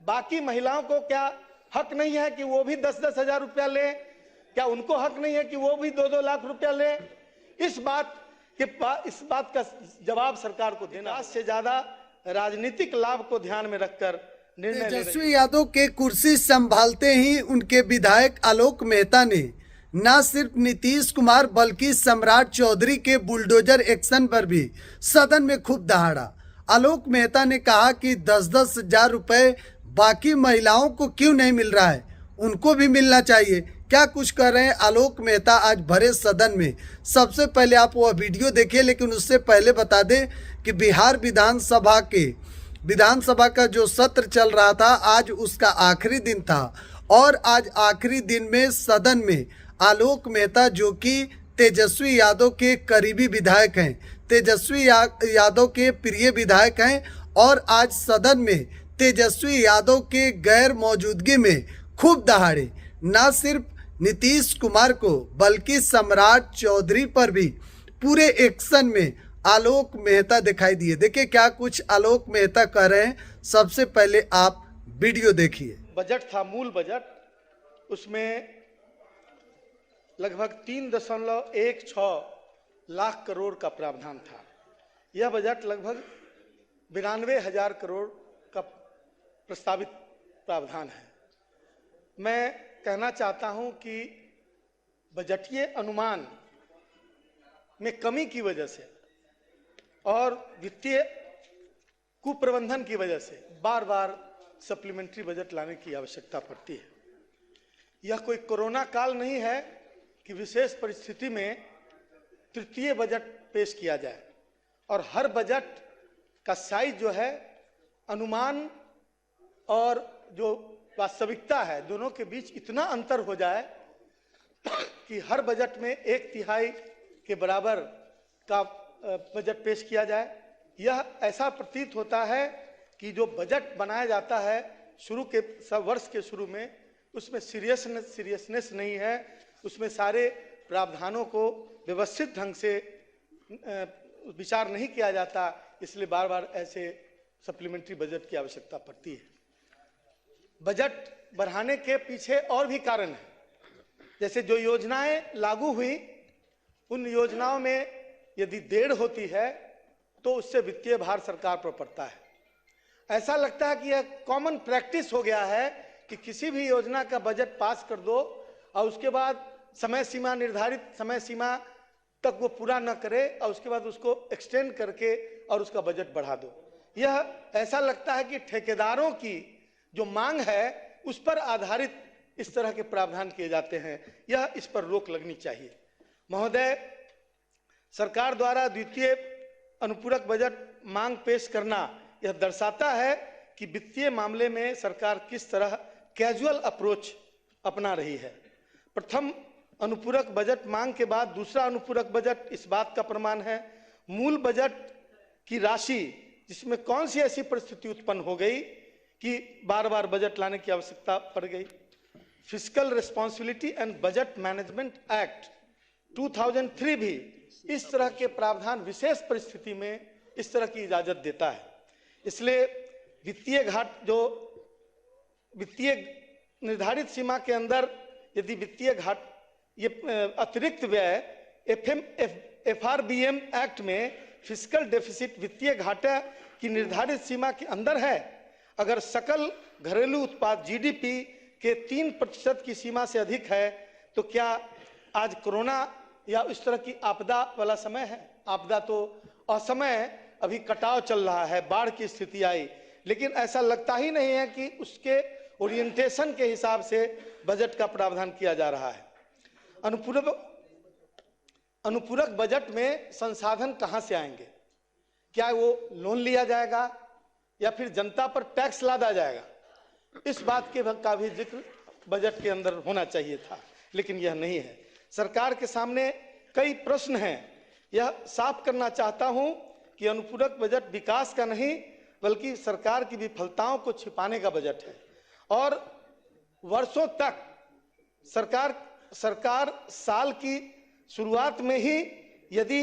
बाकी महिलाओं को क्या हक नहीं है कि वो भी 10-10 हजार रुपया ले? क्या उनको हक नहीं है कि वो भी 2-2 लाख रुपया ले? इस बात का जवाब सरकार को देना से ज्यादा राजनीतिक लाभ को ध्यान में रखकर निर्णय ले रही है। तेजस्वी यादव के कुर्सी संभालते ही उनके विधायक आलोक मेहता ने न सिर्फ नीतीश कुमार बल्कि सम्राट चौधरी के बुलडोजर एक्शन पर भी सदन में खूब दहाड़ा। आलोक मेहता ने कहा कि 10-10 हजार रुपए बाकी महिलाओं को क्यों नहीं मिल रहा है, उनको भी मिलना चाहिए। क्या कुछ कर रहे हैं आलोक मेहता आज भरे सदन में। सबसे पहले आप वह वीडियो देखिए, लेकिन उससे पहले बता दें कि बिहार विधानसभा का जो सत्र चल रहा था आज उसका आखिरी दिन था और आज आखिरी दिन में सदन में आलोक मेहता जो कि तेजस्वी यादव के करीबी विधायक हैं, तेजस्वी यादव के प्रिय विधायक हैं और आज सदन में तेजस्वी यादव के गैर मौजूदगी में खूब दहाड़े न सिर्फ नीतीश कुमार को बल्कि सम्राट चौधरी पर भी पूरे एक्शन में आलोक मेहता दिखाई दिए। देखिए क्या कुछ आलोक मेहता कह रहे हैं। सबसे पहले आप वीडियो देखिए। बजट था, मूल बजट, उसमें लगभग 3.16 लाख करोड़ का प्रावधान था। यह बजट लगभग 92,000 करोड़ का प्रस्तावित प्रावधान है। मैं कहना चाहता हूं कि बजटीय अनुमान में कमी की वजह से और वित्तीय कुप्रबंधन की वजह से बार बार सप्लीमेंट्री बजट लाने की आवश्यकता पड़ती है। यह कोई कोरोना काल नहीं है कि विशेष परिस्थिति में तृतीय बजट पेश किया जाए और हर बजट का साइज जो है अनुमान और जो वास्तविकता है दोनों के बीच इतना अंतर हो जाए कि हर बजट में 1/3 के बराबर का बजट पेश किया जाए। यह ऐसा प्रतीत होता है कि जो बजट बनाया जाता है शुरू के वर्ष के शुरू में उसमें सीरियसनेस नहीं है, उसमें सारे प्रावधानों को व्यवस्थित ढंग से विचार नहीं किया जाता, इसलिए बार बार ऐसे सप्लीमेंट्री बजट की आवश्यकता पड़ती है। बजट बढ़ाने के पीछे और भी कारण है, जैसे जो योजनाएं लागू हुई उन योजनाओं में यदि देर होती है तो उससे वित्तीय भार सरकार पर पड़ता है। ऐसा लगता है कि यह कॉमन प्रैक्टिस हो गया है कि किसी भी योजना का बजट पास कर दो और उसके बाद निर्धारित समय सीमा तक वो पूरा न करे और उसके बाद उसको एक्सटेंड करके और उसका बजट बढ़ा दो। यह ऐसा लगता है कि ठेकेदारों की जो मांग है उस पर आधारित इस तरह के प्रावधान किए जाते हैं। यह इस पर रोक लगनी चाहिए। महोदय, सरकार द्वारा द्वितीय अनुपूरक बजट मांग पेश करना यह दर्शाता है कि वित्तीय मामले में सरकार किस तरह कैजुअल अप्रोच अपना रही है। प्रथम अनुपूरक बजट मांग के बाद दूसरा अनुपूरक बजट इस बात का प्रमाण है। मूल बजट की राशि जिसमें कौन सी ऐसी परिस्थिति उत्पन्न हो गई कि बार बार बजट लाने की आवश्यकता पड़ गई। Fiscal responsibility and budget management act 2003 भी इस तरह के प्रावधान विशेष परिस्थिति में इस तरह की इजाजत देता है। इसलिए वित्तीय निर्धारित सीमा के अंदर यदि वित्तीय घाट ये अतिरिक्त व्यय FRBM एक्ट में फिस्कल डेफिसिट वित्तीय घाटा की निर्धारित सीमा के अंदर है, अगर सकल घरेलू उत्पाद GDP के 3% की सीमा से अधिक है तो क्या आज कोरोना या इस तरह की आपदा वाला समय है? आपदा तो असमय, अभी कटाव चल रहा है, बाढ़ की स्थिति आई, लेकिन ऐसा लगता ही नहीं है कि उसके ओरिएंटेशन के हिसाब से बजट का प्रावधान किया जा रहा है। अनुपूरक बजट में संसाधन कहां से आएंगे? क्या वो लोन लिया जाएगा या फिर जनता पर टैक्स लादा जाएगा? इस बात का भी जिक्र बजट के अंदर होना चाहिए था, लेकिन यह नहीं है। सरकार के सामने कई प्रश्न हैं। यह साफ करना चाहता हूं कि अनुपूरक बजट विकास का नहीं बल्कि सरकार की विफलताओं को छिपाने का बजट है और वर्षों तक सरकार साल की शुरुआत में ही यदि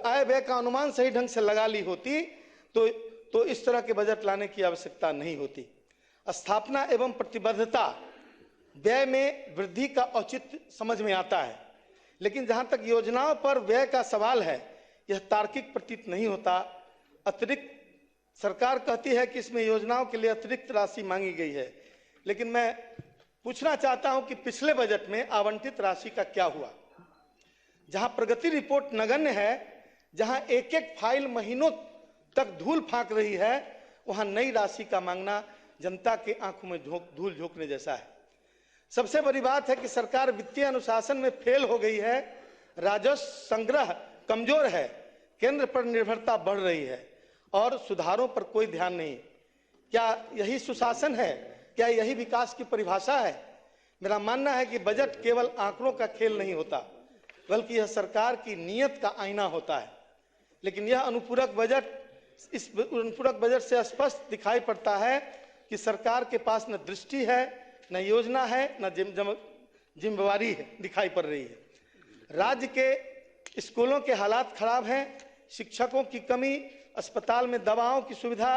आय व्यय का अनुमान सही ढंग से लगा ली होती तो तो इस तरह के बजट लाने की आवश्यकता नहीं होती। स्थापना एवं प्रतिबद्धता व्यय में वृद्धि का औचित्य समझ में आता है, लेकिन जहां तक योजनाओं पर व्यय का सवाल है, यह तार्किक प्रतीत नहीं होता। अतिरिक्त सरकार कहती है कि इसमें योजनाओं के लिए अतिरिक्त राशि मांगी गई है, लेकिन मैं पूछना चाहता हूं कि पिछले बजट में आवंटित राशि का क्या हुआ। जहां प्रगति रिपोर्ट नगण्य है, जहां एक एक फाइल महीनों तक धूल फांक रही है, वहां नई राशि का मांगना जनता के आंखों में धूल झोंकने जैसा है। सबसे बड़ी बात है कि सरकार वित्तीय अनुशासन में फेल हो गई है, राजस्व संग्रह कमजोर है, केंद्र पर निर्भरता बढ़ रही है और सुधारों पर कोई ध्यान नहीं। क्या यही सुशासन है? क्या यही विकास की परिभाषा है? मेरा मानना है कि बजट केवल आंकड़ों का खेल नहीं होता, बल्कि यह सरकार की नीयत का आईना होता है। लेकिन यह अनुपूरक बजट से स्पष्ट दिखाई पड़ता है कि सरकार के पास न दृष्टि है, न योजना है, न जिम्मेवारी है दिखाई पड़ रही है। राज्य के स्कूलों के हालात खराब हैं, शिक्षकों की कमी, अस्पताल में दवाओं की सुविधा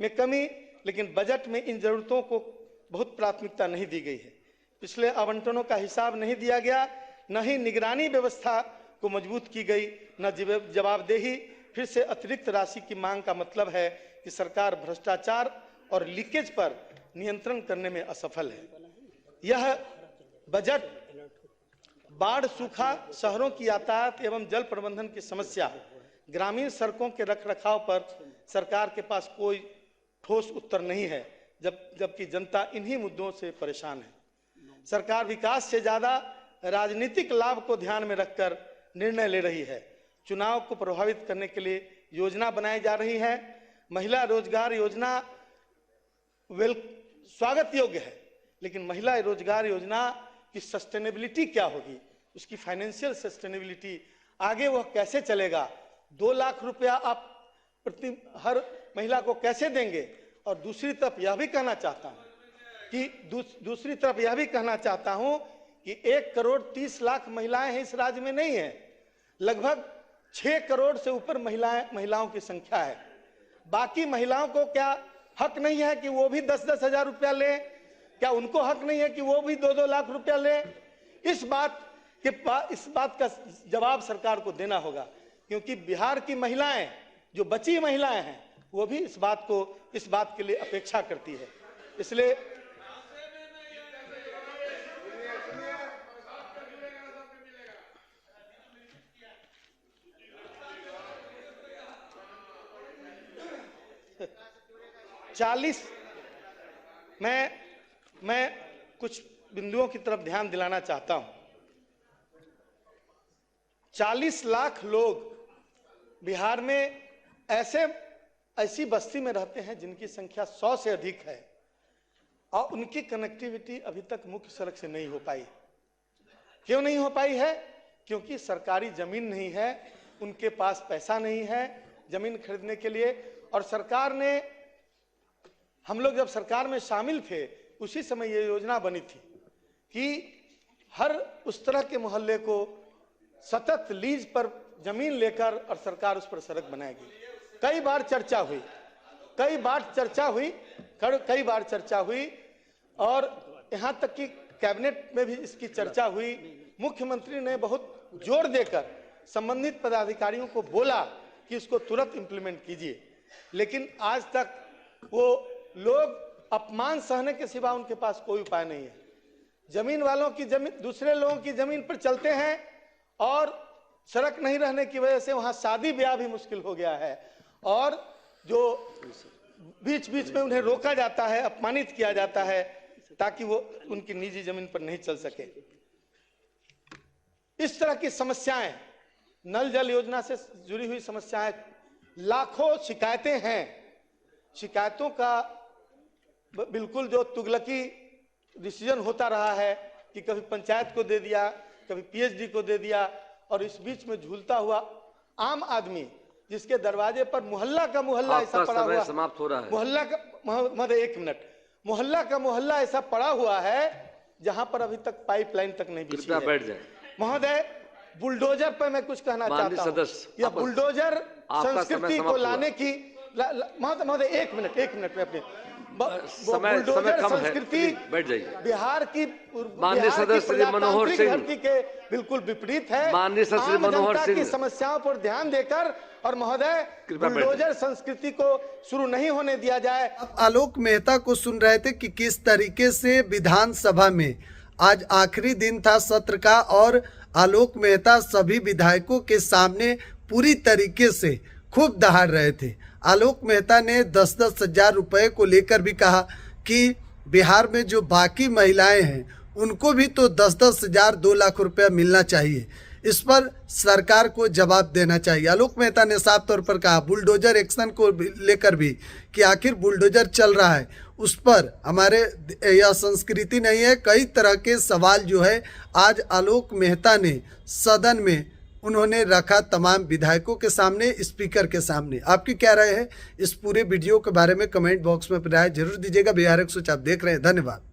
में कमी, लेकिन बजट में इन जरूरतों को बहुत प्राथमिकता नहीं दी गई है। पिछले आवंटनों का हिसाब नहीं दिया गया, न ही निगरानी व्यवस्था को मजबूत की गई, न जवाबदेही। फिर से अतिरिक्त राशि की मांग का मतलब है कि सरकार भ्रष्टाचार और लीकेज पर नियंत्रण करने में असफल है। यह बजट बाढ़, सूखा, शहरों की यातायात एवं जल प्रबंधन की समस्या, ग्रामीण सड़कों के रखरखाव पर सरकार के पास कोई ठोस उत्तर नहीं है, जबकि जनता इन्हीं मुद्दों से परेशान है। सरकार विकास से ज्यादा राजनीतिक लाभ को ध्यान में रखकर निर्णय ले रही है। चुनाव को प्रभावित करने के लिए योजना बनाई जा रही है। महिला रोजगार योजना स्वागत योग्य है, लेकिन महिला रोजगार योजना की सस्टेनेबिलिटी क्या होगी, उसकी फाइनेंशियल सस्टेनेबिलिटी, आगे वह कैसे चलेगा? 2 लाख रुपया आप प्रति हर महिला को कैसे देंगे? और दूसरी तरफ यह भी कहना चाहता हूं कि 1 करोड़ 30 लाख महिलाएं हैं इस राज्य में, नहीं है, लगभग 6 करोड़ से ऊपर महिलाओं की संख्या है। बाकी महिलाओं को क्या हक नहीं है कि वो भी 10-10 हजार रुपया ले? क्या उनको हक नहीं है कि वो भी 2-2 लाख रुपया ले? इस बात का जवाब सरकार को देना होगा, क्योंकि बिहार की महिलाएं, जो बची महिलाएं हैं, वो भी इस बात के लिए अपेक्षा करती है। इसलिए मैं कुछ बिंदुओं की तरफ ध्यान दिलाना चाहता हूं। 40 लाख लोग बिहार में ऐसी बस्ती में रहते हैं जिनकी संख्या 100 से अधिक है, और उनकी कनेक्टिविटी अभी तक मुख्य सड़क से नहीं हो पाई। क्यों नहीं हो पाई है? क्योंकि सरकारी जमीन नहीं है, उनके पास पैसा नहीं है जमीन खरीदने के लिए। और सरकार ने, हम लोग जब सरकार में शामिल थे, उसी समय ये योजना बनी थी कि हर उस तरह के मोहल्ले को सतत लीज पर जमीन लेकर और सरकार उस पर सड़क बनाएगी। कई बार चर्चा हुई और यहां तक कि कैबिनेट में भी इसकी चर्चा हुई। मुख्यमंत्री ने बहुत जोर देकर संबंधित पदाधिकारियों को बोला कि इसको तुरंत इंप्लीमेंट कीजिए, लेकिन आज तक वो लोग अपमान सहने के सिवा उनके पास कोई उपाय नहीं है। जमीन वालों की जमीन दूसरे लोगों की जमीन पर चलते हैं और सड़क नहीं रहने की वजह से वहां शादी ब्याह भी मुश्किल हो गया है, और जो बीच बीच में उन्हें रोका जाता है, अपमानित किया जाता है, ताकि वो उनकी निजी जमीन पर नहीं चल सके। इस तरह की समस्याएं, नल जल योजना से जुड़ी हुई समस्याएं, लाखों शिकायतें हैं। शिकायतों का बिल्कुल जो तुगलकी डिसीजन होता रहा है कि कभी पंचायत को दे दिया, कभी पीएचडी को दे दिया, और इस बीच में झूलता हुआ आम आदमी जिसके दरवाजे पर मोहल्ला का मोहल्ला ऐसा पड़ा हुआ, समाप्त हो रहा है। मोहल्ला का एक मिनट, मोहल्ला का मोहल्ला ऐसा पड़ा हुआ है जहां पर अभी तक पाइपलाइन तक नहीं बिछी है। बैठ जाए महोदय, बुलडोजर पर मैं कुछ कहना चाहता हूं। यह बुलडोजर संस्कृति को लाने की महोदय एक मिनट में अपने समय कम है, संस्कृति बैठ जाइए। बिहार की माननीय सदस्य श्री मनोहर सिंह धरती के बिल्कुल विपरीत है। माननीय सदस्य श्री आम मनोहर जनता सिंह की समस्याओं पर ध्यान देकर और महोदय बुलडोजर संस्कृति को शुरू नहीं होने दिया जाए। आप आलोक मेहता को सुन रहे थे कि किस तरीके से विधानसभा में आज आखिरी दिन था सत्र का और आलोक मेहता सभी विधायकों के सामने पूरी तरीके से खूब दहाड़ रहे थे। आलोक मेहता ने 10-10 हजार रुपए को लेकर भी कहा कि बिहार में जो बाकी महिलाएं हैं उनको भी तो 10-10 हजार 2 लाख रुपया मिलना चाहिए। इस पर सरकार को जवाब देना चाहिए। आलोक मेहता ने साफ तौर पर कहा बुलडोजर एक्शन को लेकर भी कि आखिर बुलडोजर चल रहा है उस पर हमारे यह संस्कृति नहीं है। कई तरह के सवाल जो है आज आलोक मेहता ने सदन में उन्होंने रखा तमाम विधायकों के सामने, स्पीकर के सामने। आपकी क्या राय है इस पूरे वीडियो के बारे में कमेंट बॉक्स में राय जरूर दीजिएगा। बिहार 100 आप देख रहे हैं, धन्यवाद।